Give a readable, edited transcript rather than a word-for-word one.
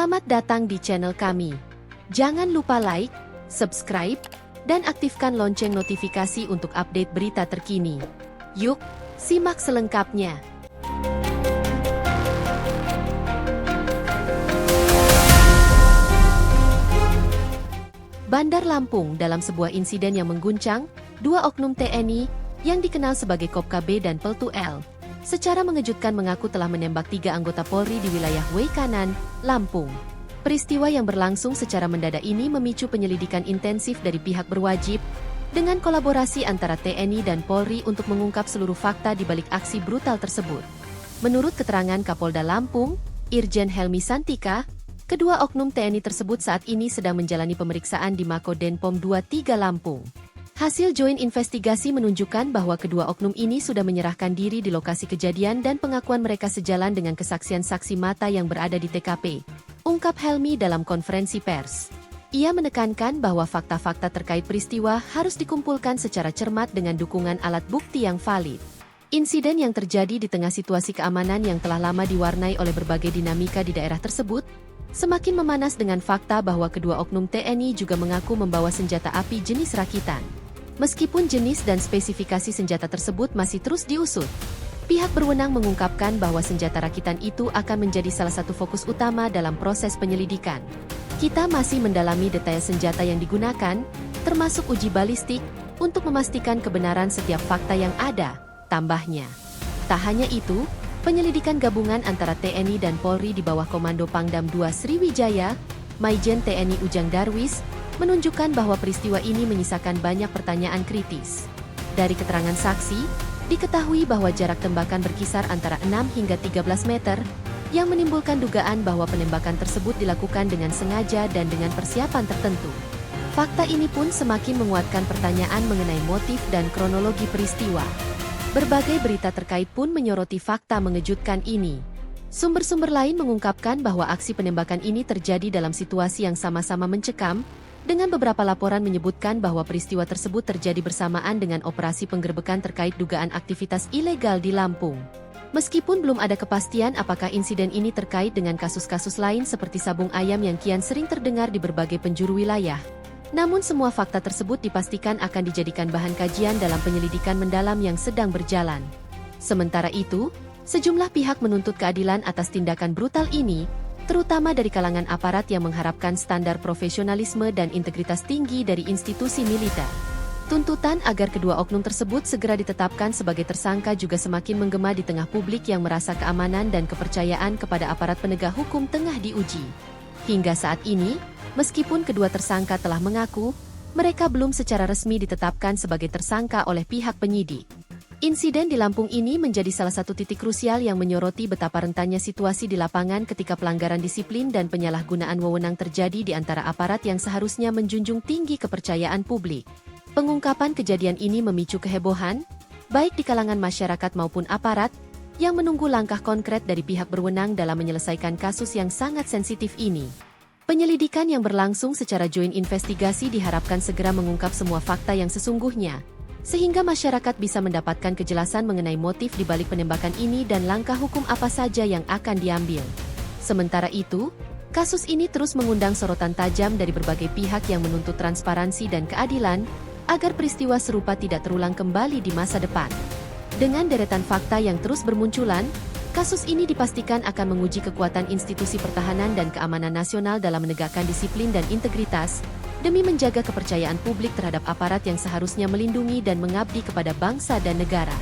Selamat datang di channel kami. Jangan lupa like, subscribe, dan aktifkan lonceng notifikasi untuk update berita terkini. Yuk, simak selengkapnya. Bandar Lampung dalam sebuah insiden yang mengguncang, dua oknum TNI yang dikenal sebagai Kopka B dan Peltu L secara mengejutkan mengaku telah menembak 3 anggota Polri di wilayah Weikanan, Lampung. Peristiwa yang berlangsung secara mendadak ini memicu penyelidikan intensif dari pihak berwajib dengan kolaborasi antara TNI dan Polri untuk mengungkap seluruh fakta di balik aksi brutal tersebut. Menurut keterangan Kapolda Lampung, Irjen Helmi Santika, kedua oknum TNI tersebut saat ini sedang menjalani pemeriksaan di Mako Denpom 23 Lampung. Hasil joint investigasi menunjukkan bahwa kedua oknum ini sudah menyerahkan diri di lokasi kejadian dan pengakuan mereka sejalan dengan kesaksian saksi mata yang berada di TKP, ungkap Helmi dalam konferensi pers. Ia menekankan bahwa fakta-fakta terkait peristiwa harus dikumpulkan secara cermat dengan dukungan alat bukti yang valid. Insiden yang terjadi di tengah situasi keamanan yang telah lama diwarnai oleh berbagai dinamika di daerah tersebut, semakin memanas dengan fakta bahwa kedua oknum TNI juga mengaku membawa senjata api jenis rakitan. Meskipun jenis dan spesifikasi senjata tersebut masih terus diusut, pihak berwenang mengungkapkan bahwa senjata rakitan itu akan menjadi salah satu fokus utama dalam proses penyelidikan. Kita masih mendalami detail senjata yang digunakan, termasuk uji balistik, untuk memastikan kebenaran setiap fakta yang ada, tambahnya. Tak hanya itu, penyelidikan gabungan antara TNI dan Polri di bawah Komando Pangdam II Sriwijaya, Maijen TNI Ujang Darwis, menunjukkan bahwa peristiwa ini menyisakan banyak pertanyaan kritis. Dari keterangan saksi, diketahui bahwa jarak tembakan berkisar antara 6 hingga 13 meter, yang menimbulkan dugaan bahwa penembakan tersebut dilakukan dengan sengaja dan dengan persiapan tertentu. Fakta ini pun semakin menguatkan pertanyaan mengenai motif dan kronologi peristiwa. Berbagai berita terkait pun menyoroti fakta mengejutkan ini. Sumber-sumber lain mengungkapkan bahwa aksi penembakan ini terjadi dalam situasi yang sama-sama mencekam, dengan beberapa laporan menyebutkan bahwa peristiwa tersebut terjadi bersamaan dengan operasi penggerbekan terkait dugaan aktivitas ilegal di Lampung. Meskipun belum ada kepastian apakah insiden ini terkait dengan kasus-kasus lain seperti sabung ayam yang kian sering terdengar di berbagai penjuru wilayah, namun semua fakta tersebut dipastikan akan dijadikan bahan kajian dalam penyelidikan mendalam yang sedang berjalan. Sementara itu, sejumlah pihak menuntut keadilan atas tindakan brutal ini, terutama dari kalangan aparat yang mengharapkan standar profesionalisme dan integritas tinggi dari institusi militer. Tuntutan agar kedua oknum tersebut segera ditetapkan sebagai tersangka juga semakin menggema di tengah publik yang merasa keamanan dan kepercayaan kepada aparat penegak hukum tengah diuji. Hingga saat ini, meskipun kedua tersangka telah mengaku, mereka belum secara resmi ditetapkan sebagai tersangka oleh pihak penyidik. Insiden di Lampung ini menjadi salah satu titik krusial yang menyoroti betapa rentannya situasi di lapangan ketika pelanggaran disiplin dan penyalahgunaan wewenang terjadi di antara aparat yang seharusnya menjunjung tinggi kepercayaan publik. Pengungkapan kejadian ini memicu kehebohan, baik di kalangan masyarakat maupun aparat, yang menunggu langkah konkret dari pihak berwenang dalam menyelesaikan kasus yang sangat sensitif ini. Penyelidikan yang berlangsung secara joint investigasi diharapkan segera mengungkap semua fakta yang sesungguhnya, sehingga masyarakat bisa mendapatkan kejelasan mengenai motif di balik penembakan ini dan langkah hukum apa saja yang akan diambil. Sementara itu, kasus ini terus mengundang sorotan tajam dari berbagai pihak yang menuntut transparansi dan keadilan, agar peristiwa serupa tidak terulang kembali di masa depan. Dengan deretan fakta yang terus bermunculan, kasus ini dipastikan akan menguji kekuatan institusi pertahanan dan keamanan nasional dalam menegakkan disiplin dan integritas, demi menjaga kepercayaan publik terhadap aparat yang seharusnya melindungi dan mengabdi kepada bangsa dan negara.